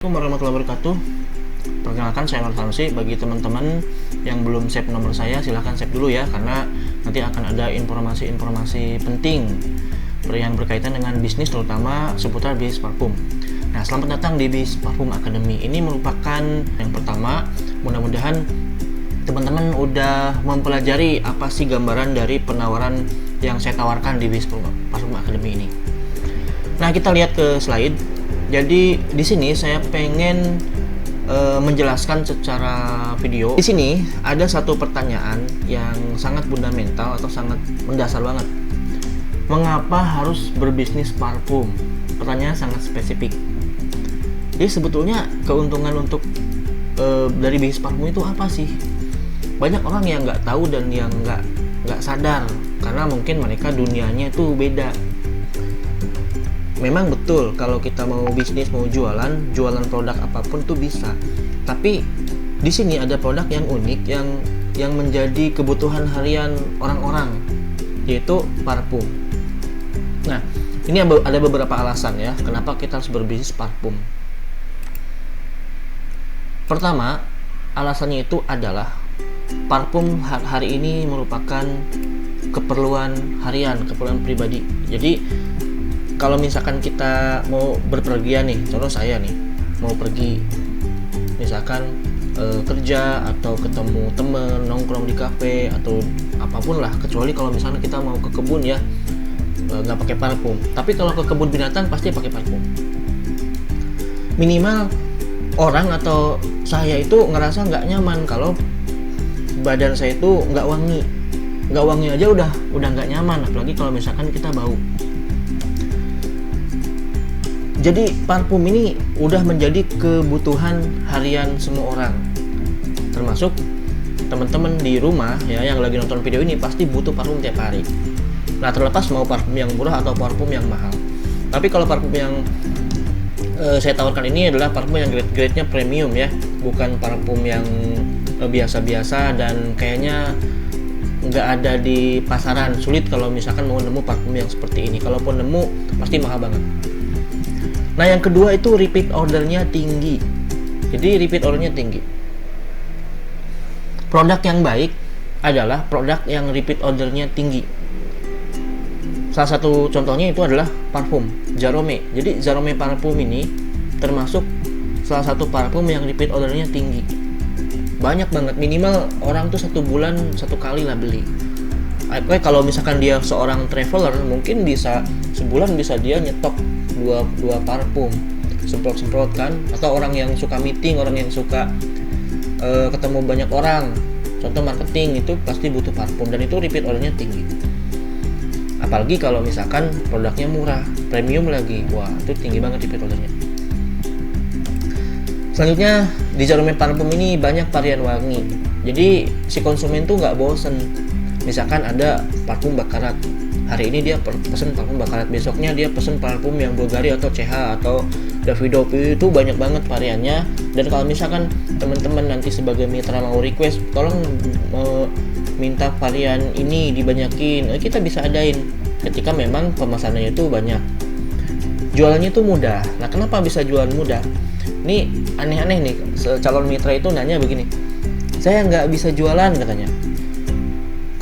Assalamualaikum warahmatullahi wabarakatuh. Perkenalkan, saya Nur Samsi. Bagi teman-teman yang belum save nomor saya, silahkan save dulu ya, karena nanti akan ada informasi-informasi penting yang berkaitan dengan bisnis, terutama seputar bisnis parfum. Nah, selamat datang di Bisnis Parfum Academy. Ini merupakan yang pertama. Mudah-mudahan teman-teman udah mempelajari apa sih gambaran dari penawaran yang saya tawarkan di Bisnis Parfum Academy ini. Nah, kita lihat ke slide. Jadi di sini saya pengen menjelaskan secara video. Di sini ada satu pertanyaan yang sangat fundamental atau sangat mendasar banget. Mengapa harus berbisnis parfum? Pertanyaan sangat spesifik. Jadi sebetulnya keuntungan untuk dari bisnis parfum itu apa sih? Banyak orang yang nggak tahu dan yang nggak sadar karena mungkin mereka dunianya itu beda. Memang betul kalau kita mau bisnis, mau jualan produk apapun tuh bisa. Tapi di sini ada produk yang unik yang menjadi kebutuhan harian orang-orang, yaitu parfum. Nah, ini ada beberapa alasan ya kenapa kita harus berbisnis parfum. Pertama, alasannya itu adalah parfum hari ini merupakan keperluan harian, keperluan pribadi. Jadi kalau misalkan kita mau berpergian nih, contoh saya nih mau pergi misalkan kerja atau ketemu temen, nongkrong di kafe atau apapun lah, kecuali kalau misalnya kita mau ke kebun ya nggak pakai parfum. Tapi kalau ke kebun binatang pasti pakai parfum. Minimal orang atau saya itu ngerasa nggak nyaman kalau badan saya itu nggak wangi aja udah nggak nyaman, apalagi kalau misalkan kita bau. Jadi parfum ini udah menjadi kebutuhan harian semua orang, termasuk teman-teman di rumah ya yang lagi nonton video ini pasti butuh parfum tiap hari. Nah, terlepas mau parfum yang murah atau parfum yang mahal. Tapi kalau parfum yang saya tawarkan ini adalah parfum yang grade-nya premium ya, bukan parfum yang biasa-biasa dan kayaknya nggak ada di pasaran. Sulit kalau misalkan mau nemu parfum yang seperti ini. Kalaupun nemu pasti mahal banget. Nah, yang kedua itu repeat ordernya tinggi. Jadi repeat ordernya tinggi. Produk yang baik adalah produk yang repeat ordernya tinggi. Salah satu contohnya itu adalah parfum Jarome. Jadi Jarome parfum ini termasuk salah satu parfum yang repeat ordernya tinggi. Banyak banget, minimal orang tuh 1 bulan 1 kali lah beli. Kalau misalkan dia seorang traveler, mungkin bisa sebulan bisa dia nyetok dua parfum, semprot kan. Atau orang yang suka meeting, orang yang suka ketemu banyak orang, contoh marketing, itu pasti butuh parfum dan itu repeat ordernya tinggi. Apalagi kalau misalkan produknya murah, premium lagi, wah itu tinggi banget repeat ordernya. Selanjutnya di Jarome parfum ini banyak varian wangi, jadi si konsumen tuh nggak bosen. Misalkan ada parfum bakarat, hari ini dia pesen parfum bakarat, besoknya dia pesen parfum yang Bulgari atau CH atau Davidoff, itu banyak banget variannya. Dan kalau misalkan teman-teman nanti sebagai mitra mau request, tolong minta varian ini dibanyakin, kita bisa adain ketika memang pemesanannya itu banyak. Jualannya itu mudah. Nah, kenapa bisa jualan mudah? Ini aneh-aneh nih, calon mitra itu nanya begini, saya nggak bisa jualan katanya.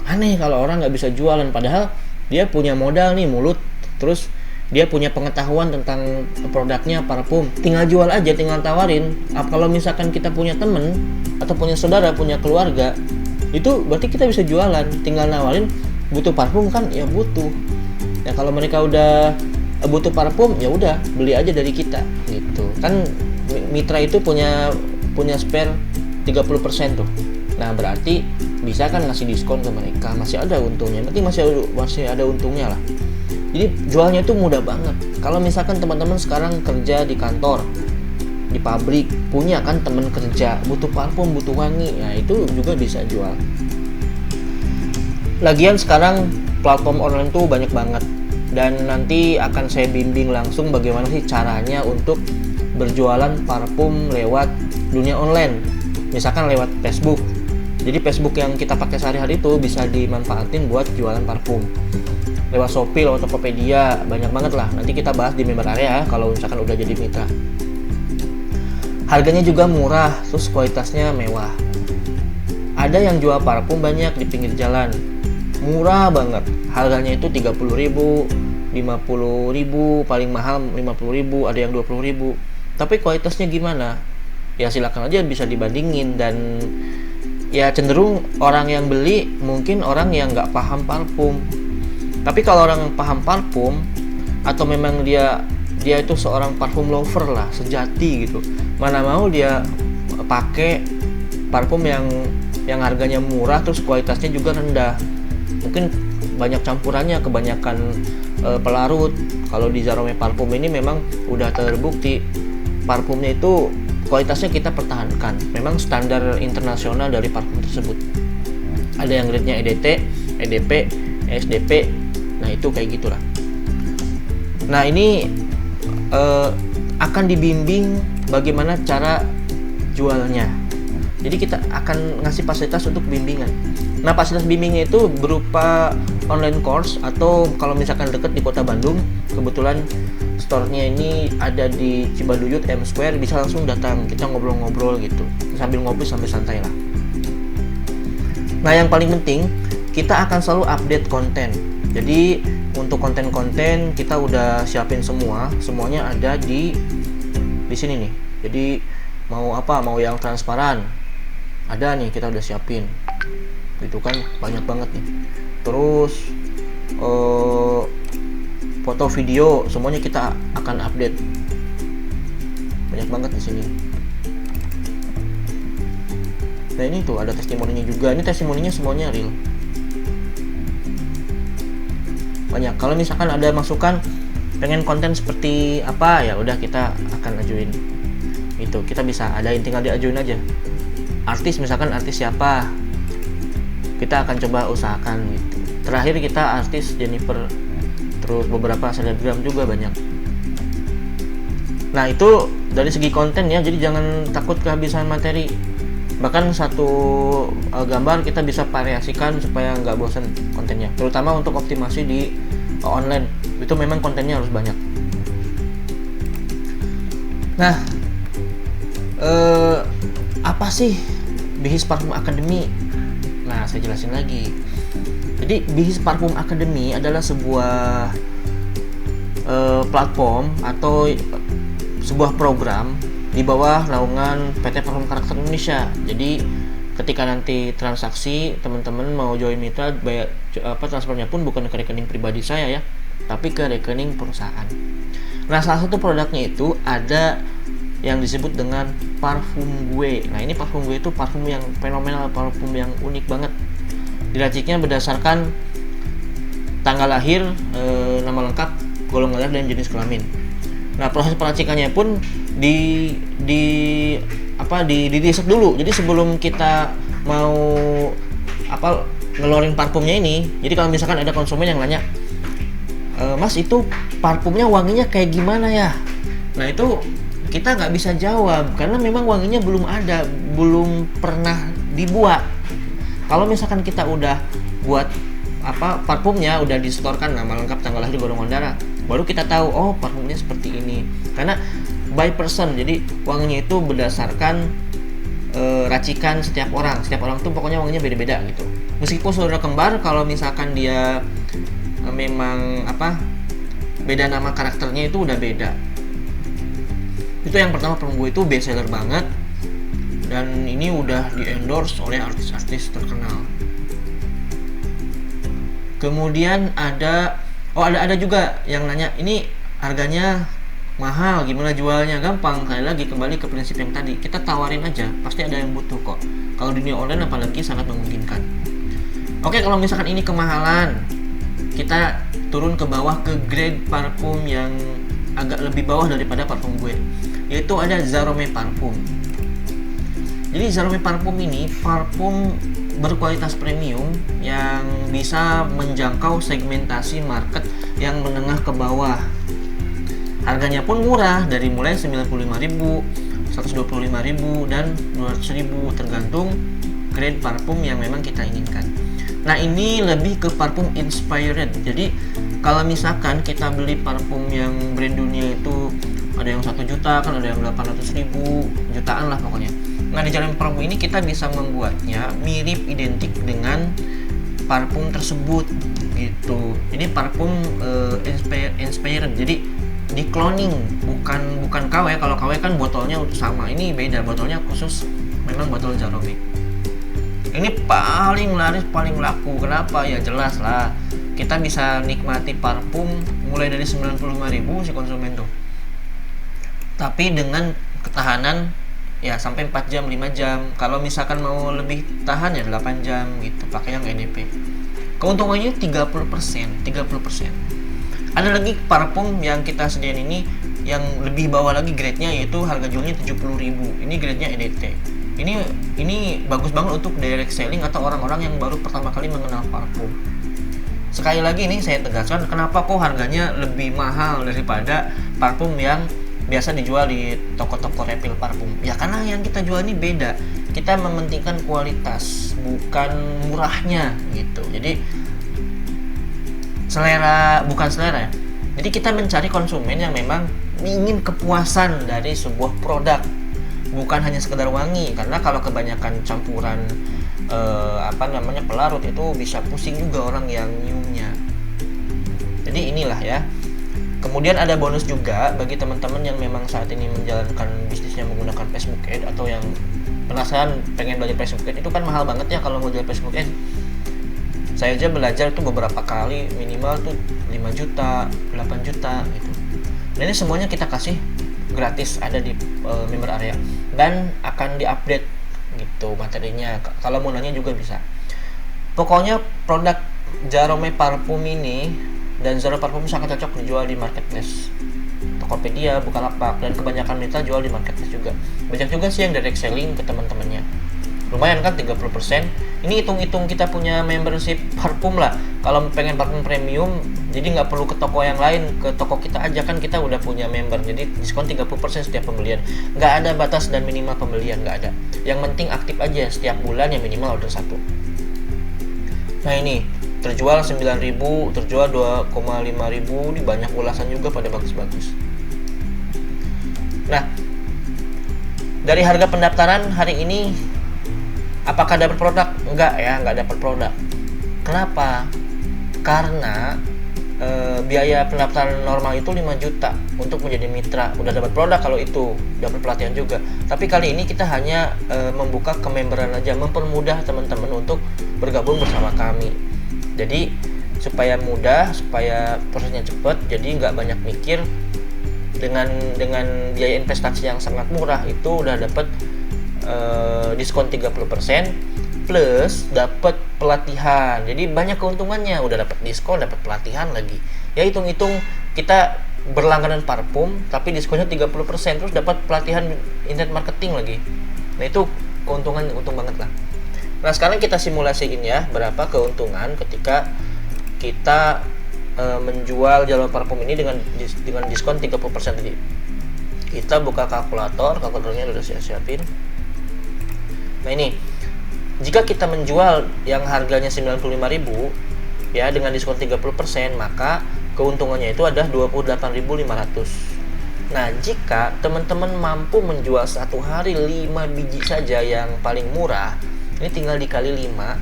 Aneh kalau orang nggak bisa jualan, padahal dia punya modal nih, mulut, terus dia punya pengetahuan tentang produknya parfum, tinggal jual aja, tinggal tawarin. Kalau misalkan kita punya temen atau punya saudara, punya keluarga, itu berarti kita bisa jualan, tinggal nawarin. Butuh parfum kan ya butuh ya, kalau mereka udah butuh parfum ya udah beli aja dari kita gitu kan. Mitra itu punya spare 30% tuh. Nah, berarti bisa kan ngasih diskon ke mereka, masih ada untungnya, berarti masih ada untungnya lah. Jadi jualnya itu mudah banget. Kalau misalkan teman-teman sekarang kerja di kantor, di pabrik, punya kan teman kerja, butuh parfum, butuh wangi, nah itu juga bisa jual. Lagian sekarang platform online tuh banyak banget, dan nanti akan saya bimbing langsung bagaimana sih caranya untuk berjualan parfum lewat dunia online. Misalkan lewat Facebook. Jadi Facebook yang kita pakai sehari-hari itu bisa dimanfaatin buat jualan parfum. Lewat Shopee, lewat Tokopedia, banyak banget lah. Nanti kita bahas di member area kalau misalkan udah jadi mitra. Harganya juga murah, terus kualitasnya mewah. Ada yang jual parfum banyak di pinggir jalan, murah banget, harganya itu 30.000, 50.000, paling mahal 50.000, ada yang 20.000. Tapi kualitasnya gimana? Ya silakan aja bisa dibandingin, dan ya cenderung orang yang beli mungkin orang yang nggak paham parfum. Tapi kalau orang yang paham parfum, atau memang dia itu seorang parfum lover lah sejati gitu, mana mau dia pakai parfum yang harganya murah terus kualitasnya juga rendah. Mungkin banyak campurannya, kebanyakan pelarut. Kalau di Zara Homme Parfum ini memang udah terbukti parfumnya itu kualitasnya kita pertahankan. Memang standar internasional dari parfum tersebut. Ada yang grade-nya EDT, EDP, SDP. Nah itu kayak gitulah. Nah ini akan dibimbing bagaimana cara jualnya. Jadi kita akan ngasih fasilitas untuk bimbingan. Nah fasilitas bimbingnya itu berupa online course, atau kalau misalkan deket di kota Bandung, kebetulan store-nya ini ada di Cibaduyut M Square, bisa langsung datang, kita ngobrol-ngobrol gitu, sambil ngobrol sampai santai lah. Nah yang paling penting, kita akan selalu update konten. Jadi untuk konten-konten kita udah siapin semuanya ada di sini nih. Jadi mau apa, mau yang transparan ada nih, kita udah siapin. Itu kan banyak banget nih. Terus foto, video, semuanya kita akan update. Banyak banget di sini. Nah ini tuh ada testimoninya juga. Ini testimoninya semuanya real. Banyak. Kalau misalkan ada masukan pengen konten seperti apa, ya udah kita akan ajuin. Itu kita bisa adain, tinggal diajuin aja. Artis, misalkan artis siapa, kita akan coba usahakan gitu. Terakhir kita artis Jennifer, terus beberapa selebgram juga banyak. Nah itu dari segi konten ya, jadi jangan takut kehabisan materi. Bahkan satu gambar kita bisa variasikan supaya nggak bosan kontennya, terutama untuk optimasi di online. Itu memang kontennya harus banyak. Nah apa sih Bihis Parfum Academy? Nah saya jelasin lagi. Jadi Bihis Parfum Academy adalah sebuah platform atau sebuah program di bawah naungan PT Parfum Karakter Indonesia. Jadi ketika nanti transaksi teman-teman mau join mitra, bayar transfernya pun bukan ke rekening pribadi saya ya, tapi ke rekening perusahaan. Nah salah satu produknya itu ada yang disebut dengan parfum gue. Nah ini parfum gue itu parfum yang fenomenal, parfum yang unik banget. Diraciknya berdasarkan tanggal lahir, nama lengkap, golongan darah dan jenis kelamin. Nah proses peracikannya pun di riset dulu. Jadi sebelum kita mau ngeluarin parfumnya ini, jadi kalau misalkan ada konsumen yang nanya, Mas itu parfumnya wanginya kayak gimana ya? Nah itu kita nggak bisa jawab karena memang wanginya belum ada, belum pernah dibuat. Kalau misalkan kita udah buat parfumnya, udah disetorkan nama lengkap, tanggal lahir, golongan darah, baru kita tahu oh parfumnya seperti ini. Karena by person, jadi wanginya itu berdasarkan racikan setiap orang tuh pokoknya wanginya beda-beda gitu. Meskipun saudara kembar, kalau misalkan dia memang beda nama karakternya, itu udah beda. Itu yang pertama, parfum gue itu best seller banget, dan ini udah di endorse oleh artis-artis terkenal. Kemudian ada juga yang nanya, ini harganya mahal, gimana jualnya? Gampang, kembali ke prinsip yang tadi, kita tawarin aja, pasti ada yang butuh kok. Kalau dunia online apalagi sangat memungkinkan. Oke, kalau misalkan ini kemahalan, kita turun ke bawah ke grade parfum yang agak lebih bawah daripada parfum gue, yaitu ada Zara Homme Parfum. Jadi Zara Homme Parfum ini parfum berkualitas premium yang bisa menjangkau segmentasi market yang menengah ke bawah. Harganya pun murah, dari mulai 95.000, 125.000 dan 200.000 tergantung grade parfum yang memang kita inginkan. Nah ini lebih ke parfum inspired. Jadi kalau misalkan kita beli parfum yang brand dunia itu ada yang 1 juta kan, ada yang 800.000, jutaan lah pokoknya. Nah di Jeremy Parfum ini kita bisa membuatnya mirip identik dengan parfum tersebut gitu. Jadi parfum inspired, jadi di cloning, bukan KW. Kalau KW kan botolnya sama, ini beda, botolnya khusus memang botol Jeremy. Ini paling laris, paling laku. Kenapa? Ya jelas lah, kita bisa nikmati parfum mulai dari 95.000 si konsumen tuh, tapi dengan ketahanan ya sampai 4 jam, 5 jam. Kalau misalkan mau lebih tahan ya 8 jam gitu, pakai yang NEP. Keuntungannya 30%. Ada lagi parfum yang kita sediain ini yang lebih bawah lagi grade-nya, yaitu harga jualnya 70.000. Ini grade-nya EDT. Ini bagus banget untuk direct selling atau orang-orang yang baru pertama kali mengenal parfum. Sekali lagi ini saya tegaskan, kenapa kok harganya lebih mahal daripada parfum yang biasa dijual di toko-toko refill parfum. Ya karena yang kita jual ini beda. Kita mementingkan kualitas, bukan murahnya gitu. Jadi bukan selera ya. Jadi kita mencari konsumen yang memang ingin kepuasan dari sebuah produk, bukan hanya sekedar wangi. Karena kalau kebanyakan campuran pelarut itu bisa pusing juga orang yang nyiumnya. Jadi inilah ya. Kemudian ada bonus juga bagi teman-teman yang memang saat ini menjalankan bisnisnya menggunakan Facebook Ads, atau yang penasaran pengen belajar Facebook Ads. Itu kan mahal banget ya kalau mau jual Facebook Ads. Saya aja belajar tuh beberapa kali, minimal tuh 5 juta, 8 juta gitu. Dan ini semuanya kita kasih gratis, ada di member area, dan akan diupdate gitu materinya. Kalau mau nanya juga bisa. Pokoknya produk Jeremy Parfum ini dan Zara Parfum sangat cocok dijual di marketplace, Tokopedia, Bukalapak, dan kebanyakan kita jual di marketplace juga. Banyak juga sih yang direct selling ke teman-temannya. Lumayan kan 30%. Ini hitung-hitung kita punya membership parfum lah. Kalau pengen parfum premium, jadi nggak perlu ke toko yang lain, ke toko kita aja kan kita udah punya member. Jadi diskon 30% setiap pembelian. Nggak ada batas dan minimal pembelian, nggak ada. Yang penting aktif aja, setiap bulan yang minimal order 1. Nah ini terjual 9.000, terjual 2,5.000, di banyak ulasan juga pada bagus-bagus. Nah, dari harga pendaftaran hari ini, apakah dapat produk? Enggak ya, enggak dapat produk. Kenapa? Karena biaya pendaftaran normal itu 5 juta untuk menjadi mitra. Udah dapat produk kalau itu, dapat pelatihan juga. Tapi kali ini kita hanya membuka kememberan aja, mempermudah teman-teman untuk bergabung bersama kami. Jadi supaya mudah, supaya prosesnya cepat, jadi nggak banyak mikir. Dengan biaya investasi yang sangat murah itu udah dapat diskon 30% plus dapat pelatihan. Jadi banyak keuntungannya, udah dapat diskon, dapat pelatihan lagi. Ya hitung-hitung kita berlangganan parfum tapi diskonnya 30%, terus dapat pelatihan internet marketing lagi. Nah itu keuntungan, untung banget lah. Nah sekarang kita simulasiin ya berapa keuntungan ketika kita menjual jalur parfum ini dengan diskon 30% tadi. Kita buka kalkulatornya udah saya siapin. Nah ini, jika kita menjual yang harganya 95.000 ya dengan diskon 30%, maka keuntungannya itu ada 28.500. Nah, jika teman-teman mampu menjual satu hari 5 biji saja yang paling murah, ini tinggal dikali 5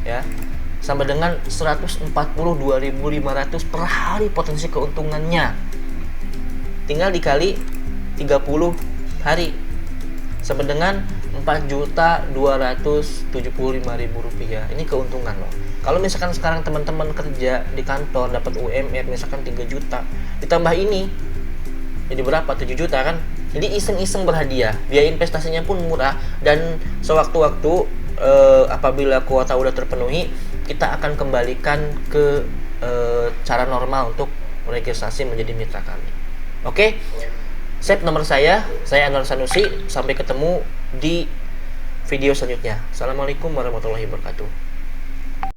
ya, sama dengan 142.500 per hari potensi keuntungannya. Tinggal dikali 30 hari sama dengan 4.275.000 rupiah. Ini keuntungan loh. Kalau misalkan sekarang teman-teman kerja di kantor dapat UMR misalkan 3 juta, ditambah ini jadi berapa? 7 juta kan? Jadi iseng-iseng berhadiah. Biaya investasinya pun murah, dan sewaktu-waktu apabila kuota udah terpenuhi, kita akan kembalikan ke cara normal untuk registrasi menjadi mitra kami. Oke? Save nomor saya Anwar Sanusi. Sampai ketemu di video selanjutnya. Assalamualaikum warahmatullahi wabarakatuh.